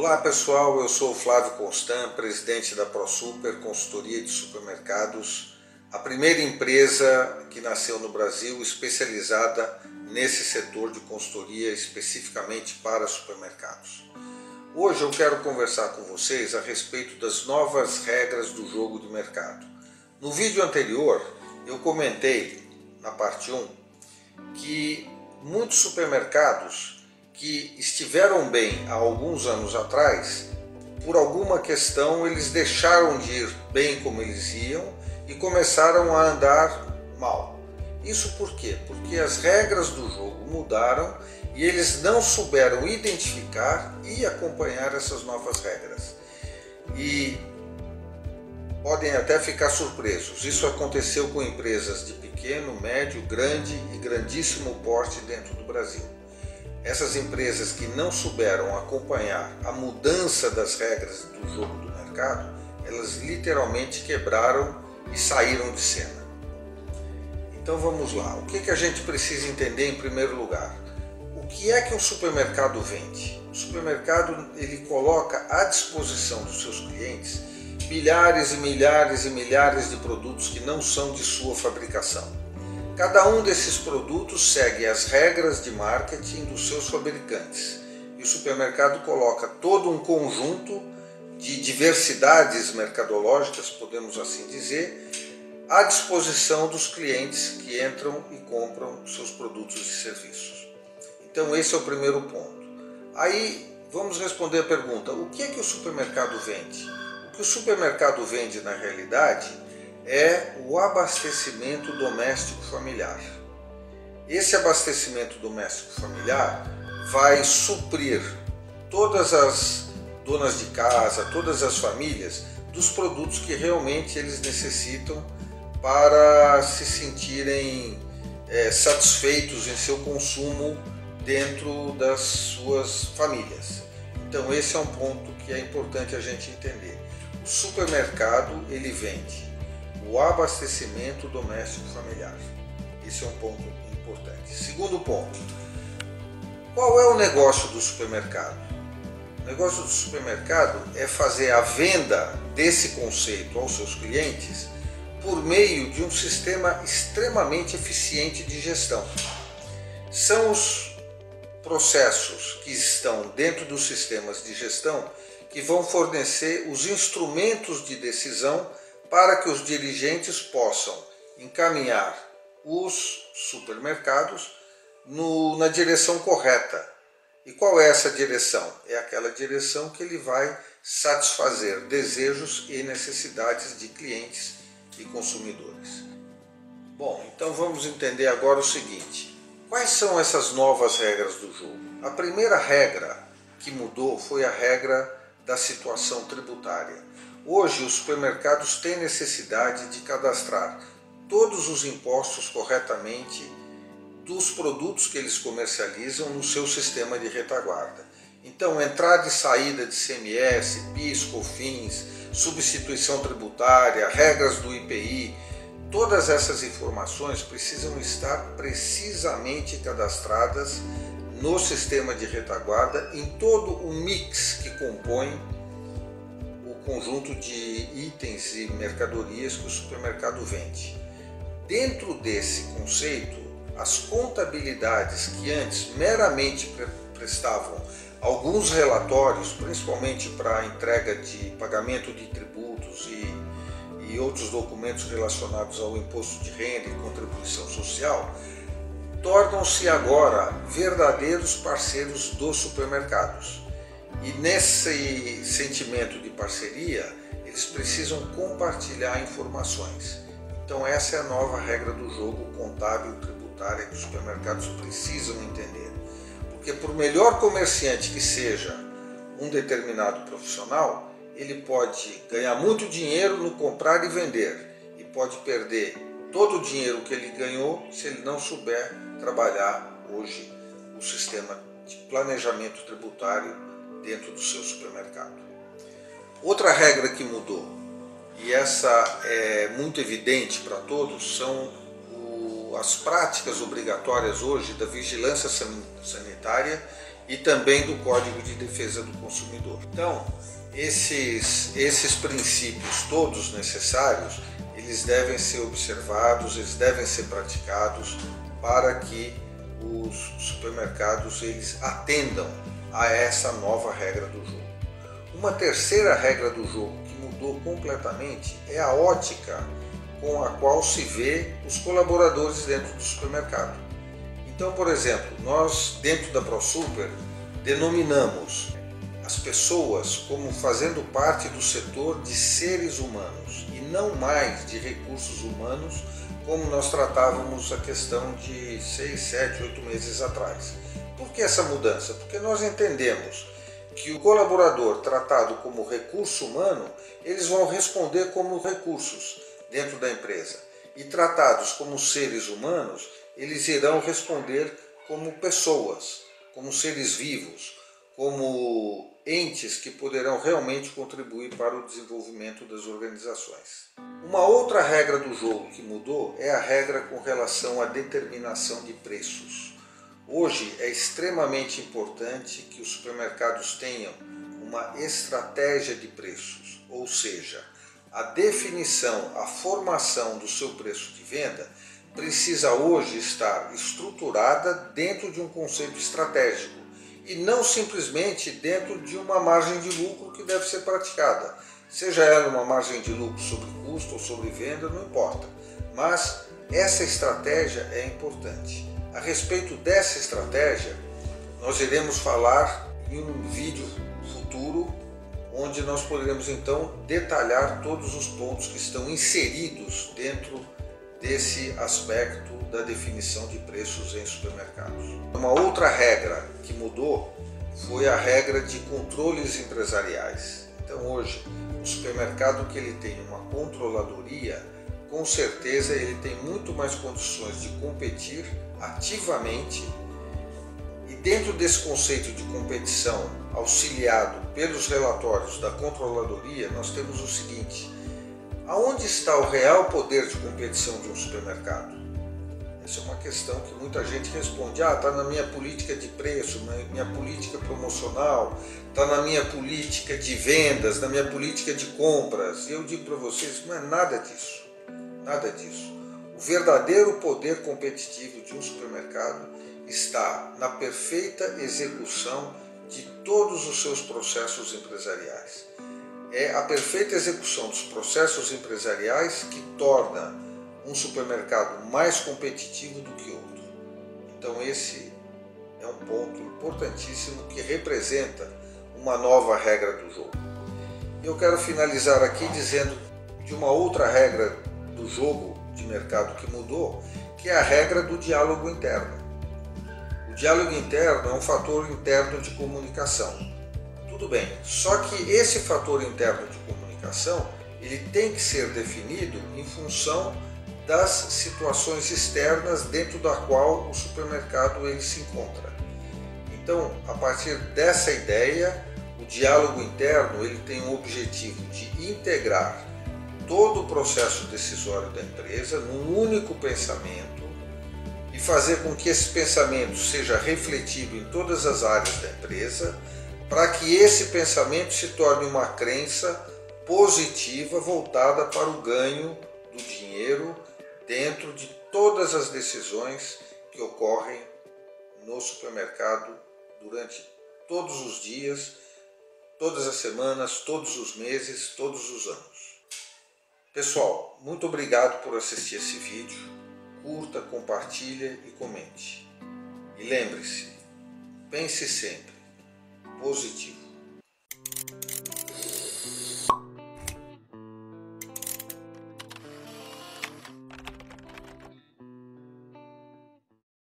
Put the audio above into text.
Olá pessoal, eu sou o Flávio Constant, presidente da ProSuper, consultoria de supermercados, a primeira empresa que nasceu no Brasil especializada nesse setor de consultoria especificamente para supermercados. Hoje eu quero conversar com vocês a respeito das novas regras do jogo de mercado. No vídeo anterior eu comentei, na parte 1, que muitos supermercados que estiveram bem há alguns anos atrás, por alguma questão eles deixaram de ir bem como eles iam e começaram a andar mal. Isso por quê? Porque as regras do jogo mudaram e eles não souberam identificar e acompanhar essas novas regras. E podem até ficar surpresos. Isso aconteceu com empresas de pequeno, médio, grande e grandíssimo porte dentro do Brasil. Essas empresas que não souberam acompanhar a mudança das regras do jogo do mercado, elas literalmente quebraram e saíram de cena. Então vamos lá, o que a gente precisa entender em primeiro lugar? O que é que um supermercado vende? O supermercado ele coloca à disposição dos seus clientes milhares e milhares e milhares de produtos que não são de sua fabricação. Cada um desses produtos segue as regras de marketing dos seus fabricantes. E o supermercado coloca todo um conjunto de diversidades mercadológicas, podemos assim dizer, à disposição dos clientes que entram e compram seus produtos e serviços. Então esse é o primeiro ponto. Aí vamos responder a pergunta, o que é que o supermercado vende? O que o supermercado vende na realidade é o abastecimento doméstico familiar. Esse abastecimento doméstico familiar vai suprir todas as donas de casa, todas as famílias, dos produtos que realmente eles necessitam para se sentirem satisfeitos em seu consumo dentro das suas famílias. Então esse é um ponto que é importante a gente entender. O supermercado ele vende o abastecimento doméstico familiar. Esse é um ponto importante. Segundo ponto, qual é o negócio do supermercado? O negócio do supermercado é fazer a venda desse conceito aos seus clientes por meio de um sistema extremamente eficiente de gestão. São os processos que estão dentro dos sistemas de gestão que vão fornecer os instrumentos de decisão para que os dirigentes possam encaminhar os supermercados na direção correta. E qual é essa direção? É aquela direção que ele vai satisfazer desejos e necessidades de clientes e consumidores. Bom, então vamos entender agora o seguinte. Quais são essas novas regras do jogo? A primeira regra que mudou foi a regra da situação tributária. Hoje os supermercados têm necessidade de cadastrar todos os impostos corretamente dos produtos que eles comercializam no seu sistema de retaguarda. Então entrada e saída de CMS, PIS, COFINS, substituição tributária, regras do IPI, todas essas informações precisam estar precisamente cadastradas no sistema de retaguarda em todo o mix que compõe conjunto de itens e mercadorias que o supermercado vende. Dentro desse conceito, as contabilidades que antes meramente prestavam alguns relatórios, principalmente para a entrega de pagamento de tributos e outros documentos relacionados ao imposto de renda e contribuição social, tornam-se agora verdadeiros parceiros dos supermercados. E nesse sentimento de parceria, eles precisam compartilhar informações. Então essa é a nova regra do jogo contábil e tributária que os supermercados precisam entender. Porque por melhor comerciante que seja um determinado profissional, ele pode ganhar muito dinheiro no comprar e vender e pode perder todo o dinheiro que ele ganhou se ele não souber trabalhar hoje o sistema de planejamento tributário dentro do seu supermercado. Outra regra que mudou, e essa é muito evidente para todos, são as práticas obrigatórias hoje da vigilância sanitária e também do Código de Defesa do Consumidor. Então, esses princípios todos necessários, eles devem ser observados, eles devem ser praticados para que os supermercados eles atendam a essa nova regra do jogo. Uma terceira regra do jogo que mudou completamente é a ótica com a qual se vê os colaboradores dentro do supermercado. Então, por exemplo, nós dentro da ProSuper denominamos as pessoas como fazendo parte do setor de seres humanos e não mais de recursos humanos, como nós tratávamos a questão de 6, 7, 8 meses atrás. Por que essa mudança? Porque nós entendemos que o colaborador tratado como recurso humano, eles vão responder como recursos dentro da empresa. E tratados como seres humanos, eles irão responder como pessoas, como seres vivos, como entes que poderão realmente contribuir para o desenvolvimento das organizações. Uma outra regra do jogo que mudou é a regra com relação à determinação de preços. Hoje é extremamente importante que os supermercados tenham uma estratégia de preços, ou seja, a definição, a formação do seu preço de venda precisa hoje estar estruturada dentro de um conceito estratégico e não simplesmente dentro de uma margem de lucro que deve ser praticada. Seja ela uma margem de lucro sobre custo ou sobre venda, não importa. Mas essa estratégia é importante. A respeito dessa estratégia, nós iremos falar em um vídeo futuro, onde nós poderemos então detalhar todos os pontos que estão inseridos dentro desse aspecto da definição de preços em supermercados. Uma outra regra que mudou foi a regra de controles empresariais. Então hoje, o supermercado que ele tem uma controladoria, com certeza ele tem muito mais condições de competir ativamente, e dentro desse conceito de competição auxiliado pelos relatórios da controladoria, nós temos o seguinte: aonde está o real poder de competição de um supermercado? Essa é uma questão que muita gente responde: está na minha política de preço, na minha política promocional, está na minha política de vendas, na minha política de compras. E eu digo para vocês, não é nada disso, nada disso. O verdadeiro poder competitivo de um supermercado está na perfeita execução de todos os seus processos empresariais. É a perfeita execução dos processos empresariais que torna um supermercado mais competitivo do que outro. Então esse é um ponto importantíssimo que representa uma nova regra do jogo. Eu quero finalizar aqui dizendo de uma outra regra do jogo de mercado que mudou, que é a regra do diálogo interno. O diálogo interno é um fator interno de comunicação. Tudo bem, só que esse fator interno de comunicação ele tem que ser definido em função das situações externas dentro da qual o supermercado ele se encontra. Então, a partir dessa ideia, o diálogo interno ele tem o objetivo de integrar todo o processo decisório da empresa num único pensamento e fazer com que esse pensamento seja refletido em todas as áreas da empresa, para que esse pensamento se torne uma crença positiva voltada para o ganho do dinheiro dentro de todas as decisões que ocorrem no supermercado durante todos os dias, todas as semanas, todos os meses, todos os anos. Pessoal, muito obrigado por assistir esse vídeo. Curta, compartilhe e comente. E lembre-se, pense sempre positivo.